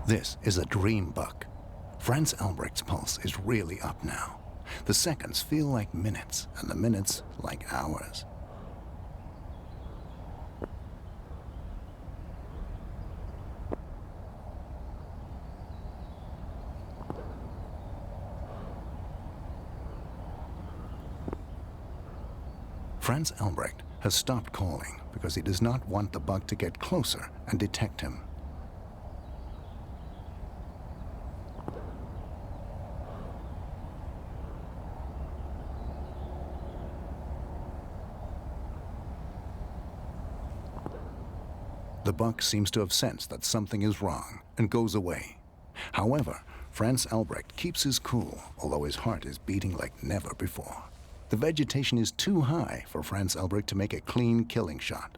This is a dream buck. Franz Albrecht's pulse is really up now. The seconds feel like minutes, and the minutes like hours. Franz Albrecht has stopped calling because he does not want the buck to get closer and detect him. The buck seems to have sensed that something is wrong and goes away. However, Franz Albrecht keeps his cool, although his heart is beating like never before. The vegetation is too high for Franz Albrecht to make a clean killing shot.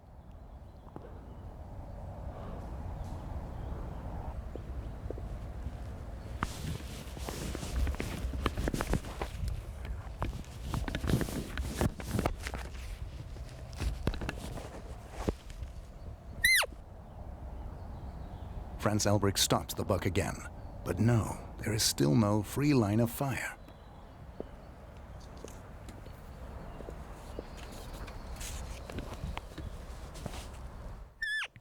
Franz Albrecht stops the buck again, but no, there is still no free line of fire.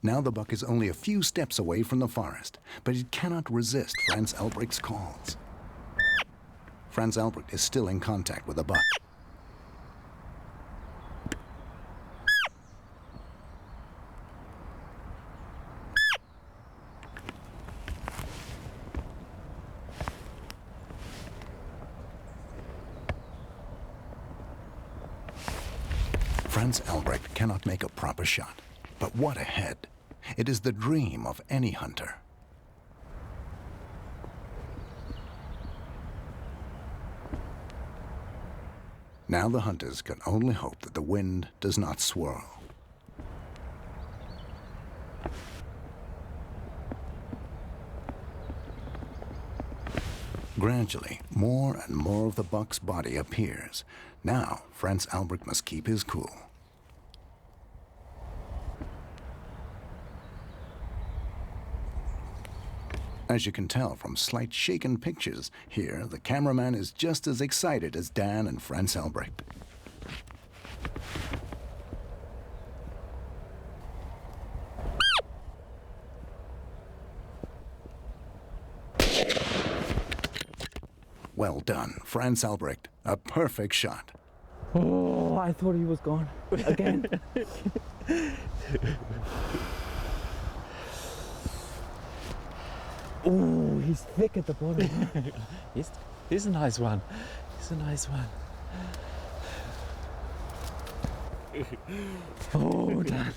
Now the buck is only a few steps away from the forest, but it cannot resist Franz Albrecht's calls. Franz Albrecht is still in contact with the buck. Franz Albrecht cannot make a proper shot, but what a head. It is the dream of any hunter. Now the hunters can only hope that the wind does not swirl. Gradually, more and more of the buck's body appears. Now, Franz Albrecht must keep his cool. As you can tell from slight shaken pictures, here the cameraman is just as excited as Dan and Franz Albrecht. Well done, Franz Albrecht. A perfect shot. Oh, I thought he was gone again. Oh, he's thick at the bottom. He's a nice one. He's a nice one. Oh, Dad.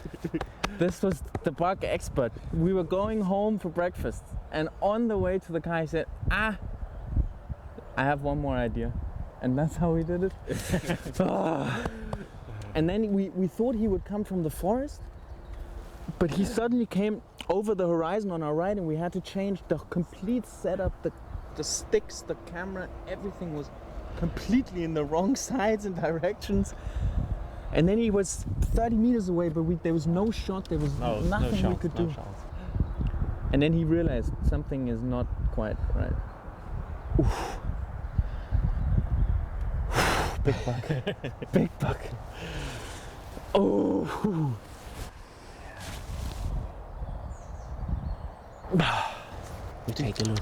This was the buck expert. We were going home for breakfast, and on the way to the car, he said, I have one more idea. And that's how we did it. And then we thought he would come from the forest, but he suddenly came over the horizon on our right, and we had to change the complete setup, the sticks, the camera, everything was completely in the wrong sides and directions. And then he was 30 meters away, but there was no shot, there was nothing we could do. And then he realized something is not quite right. Oof. Big buck. Big buck. Oh. You take a look.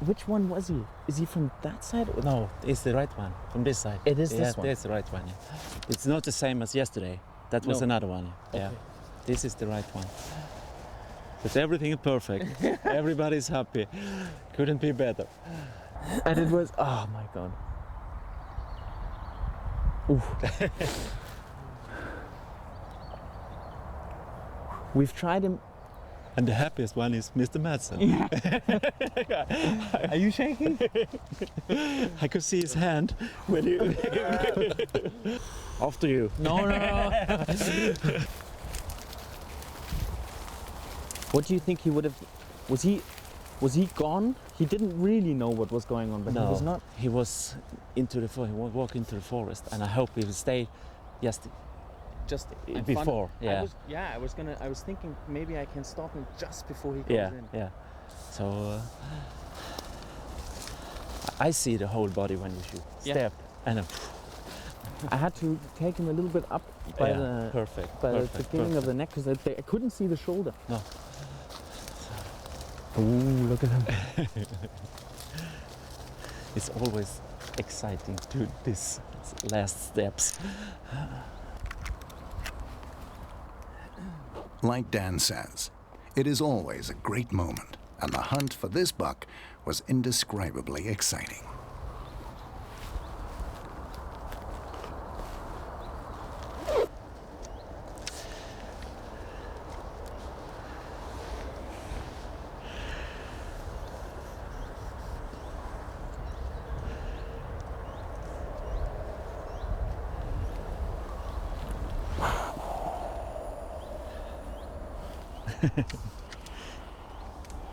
Which one was he? Is he from that side? Or? No, it's the right one, from this side. It is this one? That's the right one, yeah. It's not the same as yesterday. That was another one, yeah. Okay. This is the right one. But everything is perfect. Everybody's happy. Couldn't be better. And it was, oh my God. Oof. We've tried him. And the happiest one is Mr. Madsen. Are you shaking? I could see his hand when you... After you. No. What do you think he would have... Was he gone? He didn't really know what was going on, but no, he was not. He was into the forest. He was walking into the forest, and I hope he will stay just before. I was thinking maybe I can stop him just before he goes in. Yeah. So I see the whole body when you shoot. Yeah. Step and I had to take him a little bit up by the perfect. by perfect, the beginning of perfect. the neck because I couldn't see the shoulder. No. Ooh, look at him. It's always exciting to these last steps. Like Dan says, it is always a great moment, and the hunt for this buck was indescribably exciting.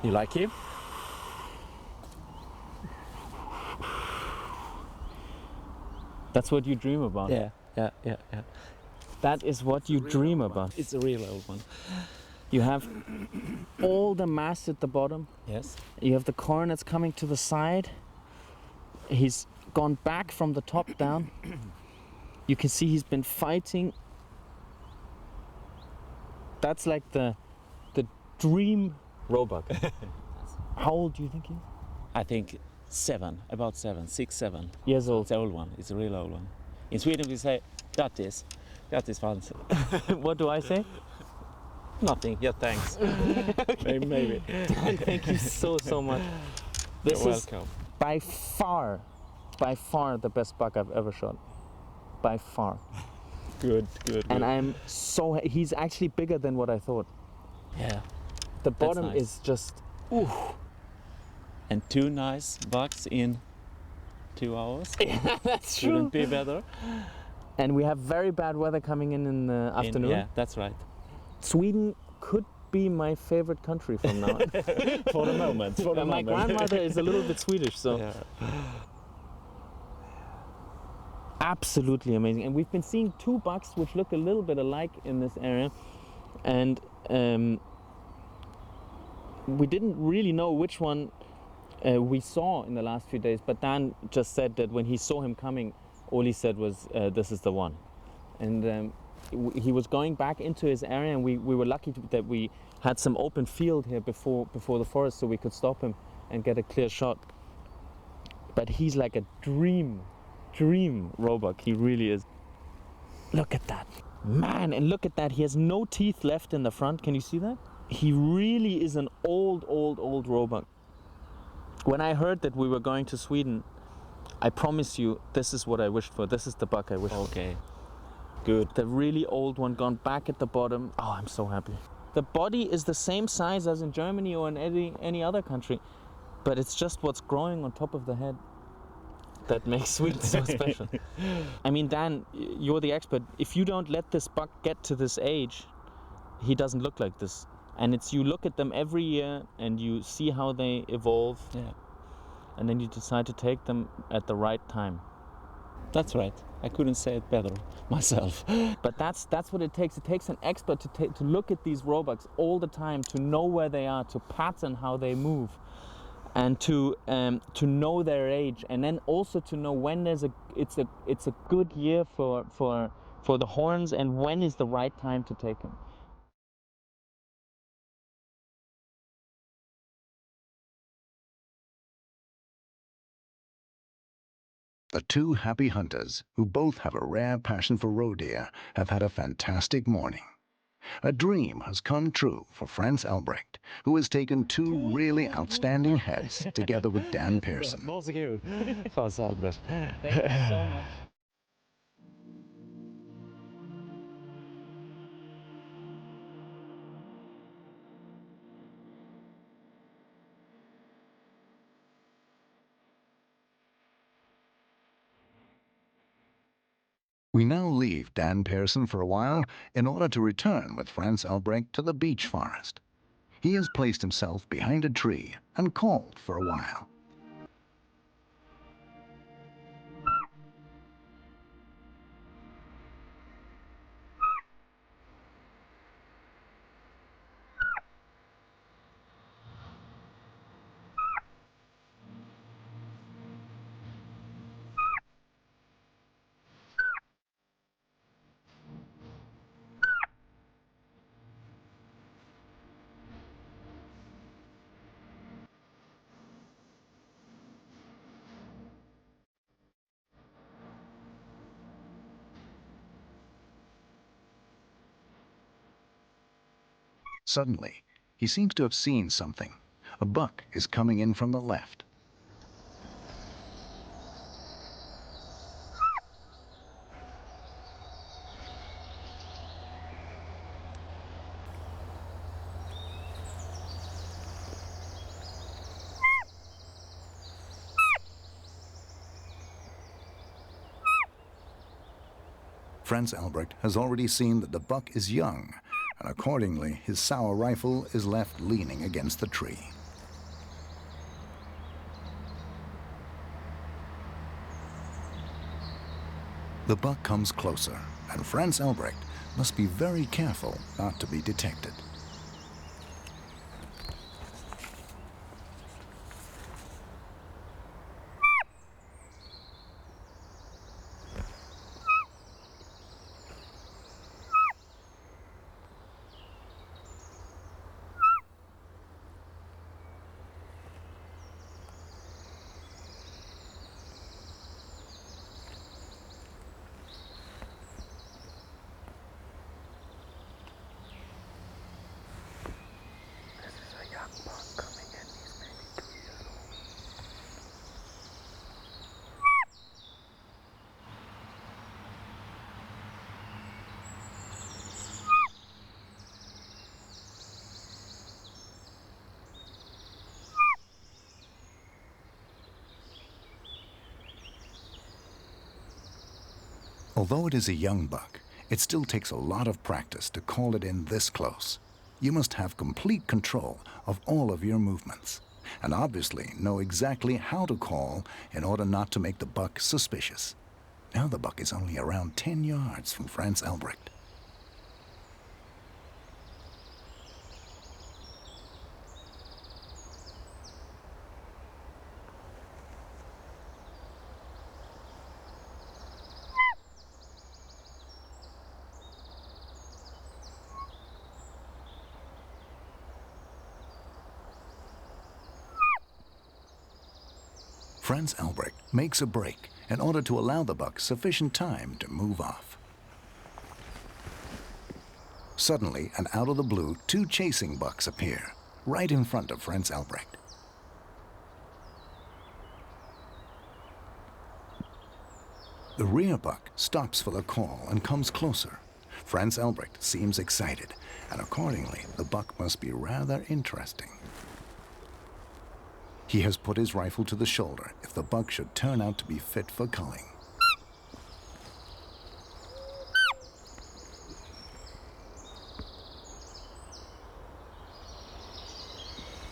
You like him? That's what you dream about. Yeah. That is what you dream about. It's a real old one. You have all the mass at the bottom. Yes. You have the cornets coming to the side. He's gone back from the top down. You can see he's been fighting. That's like the dream roebuck. How old do you think he is? I think 7, about 7, 6, 7. Years old. It's an old one. It's a real old one. In Sweden we say grattis. Grattis Frans. What do I say? Nothing. Yeah, thanks. Maybe. Thank you so much. This You're is welcome. by far the best buck I've ever shot. By far. Good. And I'm so he's actually bigger than what I thought. Yeah. The bottom nice. is just And 2 nice bucks in 2 hours. that's Shouldn't be better. And we have very bad weather coming in the afternoon. Yeah, that's right. Sweden could be my favorite country from now on. For the moment. My grandmother is a little bit Swedish, so Yeah. absolutely amazing. And we've been seeing 2 bucks which look a little bit alike in this area, and we didn't really know which one we saw in the last few days. But Dan just said that when he saw him coming, all he said was, "This is the one," and he was going back into his area, and we were lucky that we had some open field here before the forest, so we could stop him and get a clear shot. But he's like a dream roebuck. He really is. Look at that, man! And look at that. He has no teeth left in the front. Can you see that? He really is an old roebuck. When I heard that we were going to Sweden, I promise you, this is what I wished for. This is the buck I wished for. Okay. Good. The really old one gone back at the bottom. Oh, I'm so happy. The body is the same size as in Germany or in any other country, but it's just what's growing on top of the head that makes Sweden so special. I mean, Dan, you're the expert. If you don't let this buck get to this age, he doesn't look like this. And it's you look at them every year and you see how they evolve, Yeah. and then you decide to take them at the right time. That's right. I couldn't say it better myself. But that's what it takes. It takes an expert to look at these roebucks all the time, to know where they are, to pattern how they move, and to know their age, and then also to know when it's a good year for the horns, and when is the right time to take them. The 2 happy hunters, who both have a rare passion for roe deer, have had a fantastic morning. A dream has come true for Franz Albrecht, who has taken 2 really outstanding heads together with Dan Pearson. Varsågod. Frans Albrecht. Thank you so much. We now leave Dan Pearson for a while in order to return with Franz Albrecht to the beech forest. He has placed himself behind a tree and called for a while. Suddenly, he seems to have seen something. A buck is coming in from the left. Franz Albrecht has already seen that the buck is young, and accordingly his sour rifle is left leaning against the tree. The buck comes closer, and Franz Albrecht must be very careful not to be detected. Although it is a young buck, it still takes a lot of practice to call it in this close. You must have complete control of all of your movements, and obviously know exactly how to call in order not to make the buck suspicious. Now the buck is only around 10 yards from Franz Albrecht. Franz Albrecht makes a break in order to allow the buck sufficient time to move off. Suddenly, and out of the blue, two chasing bucks appear, right in front of Franz Albrecht. The rear buck stops for the call and comes closer. Franz Albrecht seems excited, and accordingly, the buck must be rather interesting. He has put his rifle to the shoulder if the buck should turn out to be fit for culling.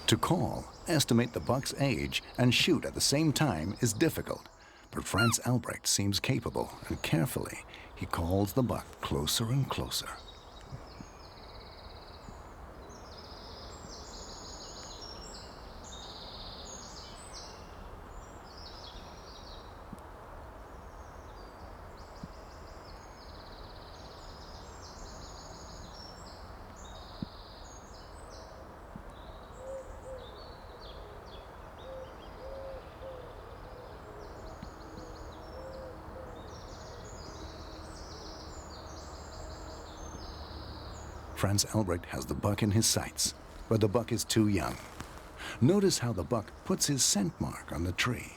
To call, estimate the buck's age, and shoot at the same time is difficult, but Franz Albrecht seems capable, and carefully he calls the buck closer and closer. Franz Albrecht has the buck in his sights, but the buck is too young. Notice how the buck puts his scent mark on the tree.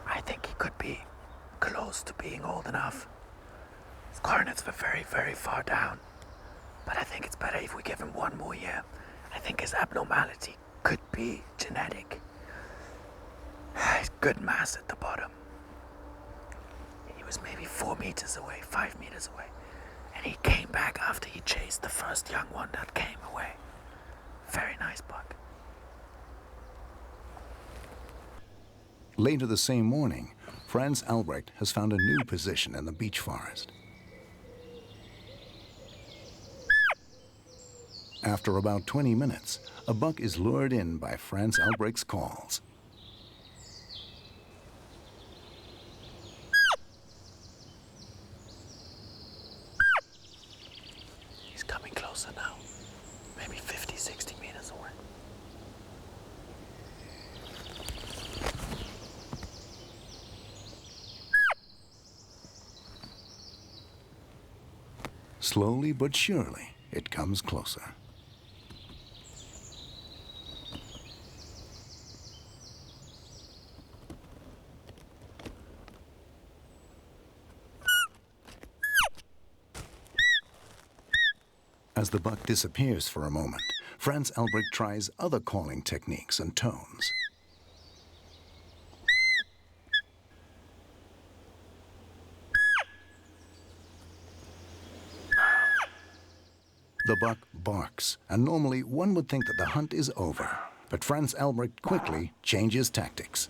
I think he could be close to being old enough. His coronets were very, very far down. But I think it's better if we give him one more year. I think his abnormality could be genetic. He's good mass at the bottom. He was maybe 4 meters away, 5 meters away. And he came back after he chased the first young one that came away. Very nice buck. Later the same morning, Franz Albrecht has found a new position in the beech forest. After about 20 minutes, a buck is lured in by Franz Albrecht's calls. He's coming closer now. Maybe Slowly but surely, it comes closer. As the buck disappears for a moment, Franz Elbricht tries other calling techniques and tones. The buck barks, and normally one would think that the hunt is over, but Franz Elbricht quickly changes tactics.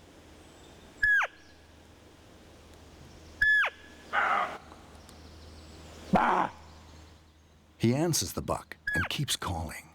He answers the buck and keeps calling.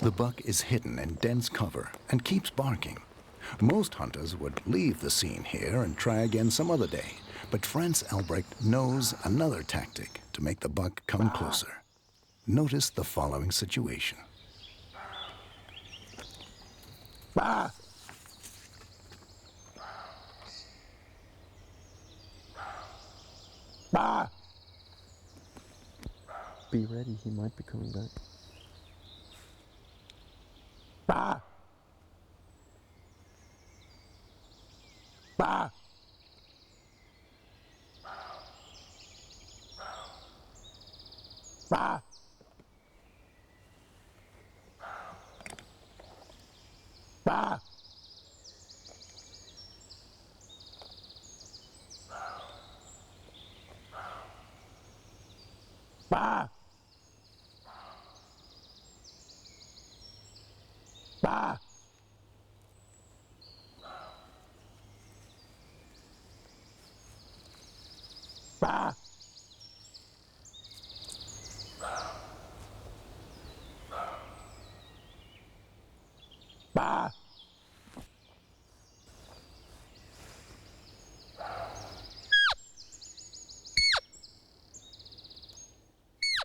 The buck is hidden in dense cover and keeps barking. Most hunters would leave the scene here and try again some other day, but Franz Elbricht knows another tactic to make the buck come closer. Notice the following situation. Be ready, he might be coming back.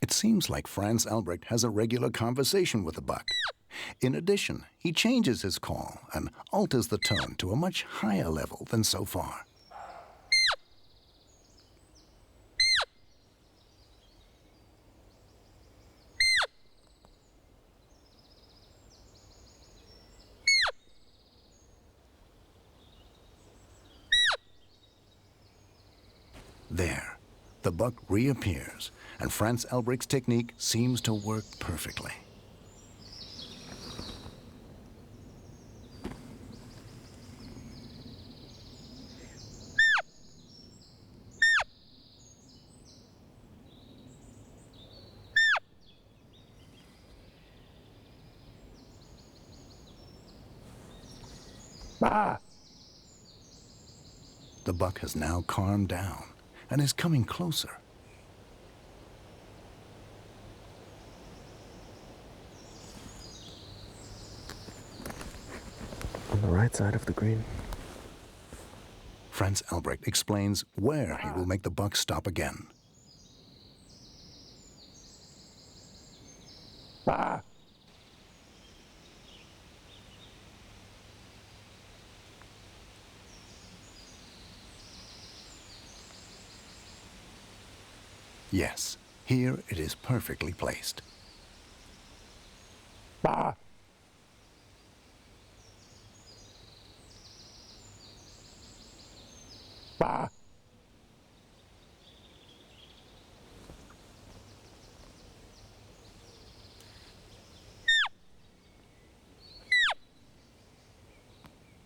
It seems like Franz Elbricht has a regular conversation with the buck. In addition, he changes his call and alters the tone to a much higher level than so far. There, the buck reappears, and Franz Elbricht's technique seems to work perfectly. The buck has now calmed down and is coming closer. On the right side of the green. Franz Elbricht explains where he will make the buck stop again. Yes, here it is perfectly placed.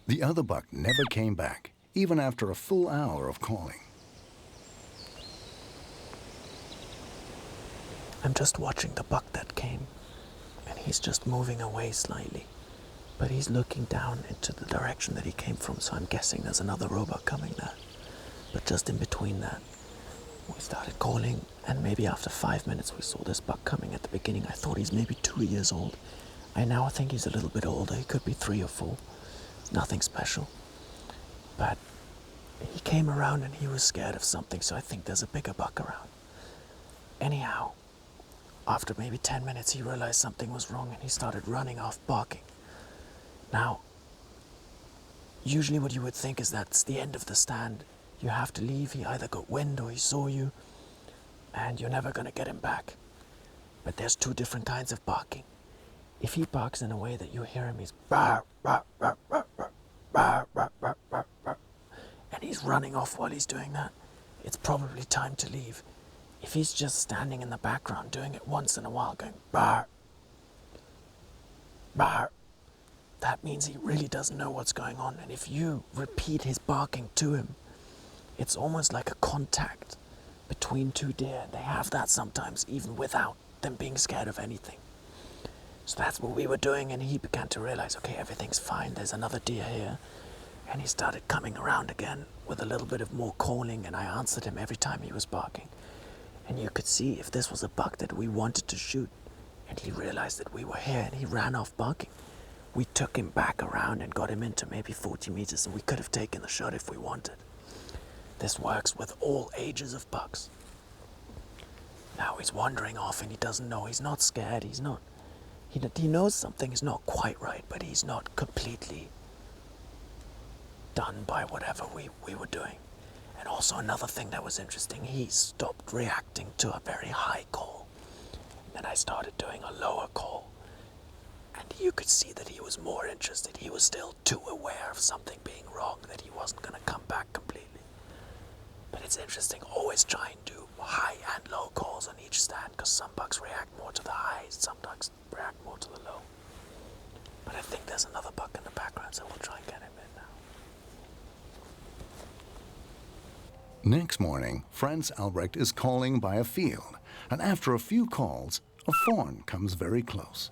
The other buck never came back, even after a full hour of calling. I'm just watching the buck that came, and he's just moving away slightly. But he's looking down into the direction that he came from, so I'm guessing there's another roebuck coming there. But just in between that, we started calling, and maybe after 5 minutes we saw this buck coming. At the beginning I thought he's maybe 2 years old. I now think he's a little bit older. He could be 3 or 4. Nothing special. But he came around and he was scared of something, so I think there's a bigger buck around. Anyhow, after maybe 10 minutes he realized something was wrong and he started running off barking. Now, usually what you would think is that's the end of the stand. You have to leave. He either got wind or he saw you, and you're never going to get him back. But there's 2 different kinds of barking. If he barks in a way that you hear him, he's bar, bar, bar, bar, bar, bar, bar, bar, bar, bar, and he's running off while he's doing that, it's probably time to leave. If he's just standing in the background doing it once in a while, going bar, bar, that means he really doesn't know what's going on. And if you repeat his barking to him, it's almost like a contact between 2 deer. They have that sometimes, even without them being scared of anything. So that's what we were doing, and he began to realize, okay, everything's fine, there's another deer here. And he started coming around again with a little bit of more calling, and I answered him every time he was barking. And you could see if this was a buck that we wanted to shoot, and he realized that we were here, and he ran off barking. We took him back around and got him into maybe 40 meters, and we could have taken the shot if we wanted. This works with all ages of bucks. Now he's wandering off and he doesn't know. He's not scared. He knows something is not quite right, but he's not completely done by whatever we were doing. And also another thing that was interesting, he stopped reacting to a very high call. And I started doing a lower call. And you could see that he was more interested. He was still too aware of something being wrong that he wasn't going to come back completely. But it's interesting, always try and do high and low calls on each stand, because some bucks react more to the highs, some bucks react more to the low. But I think there's another buck in the background, so we'll try and get him in now. Next morning, Franz Albrecht is calling by a field, and after a few calls, a fawn comes very close.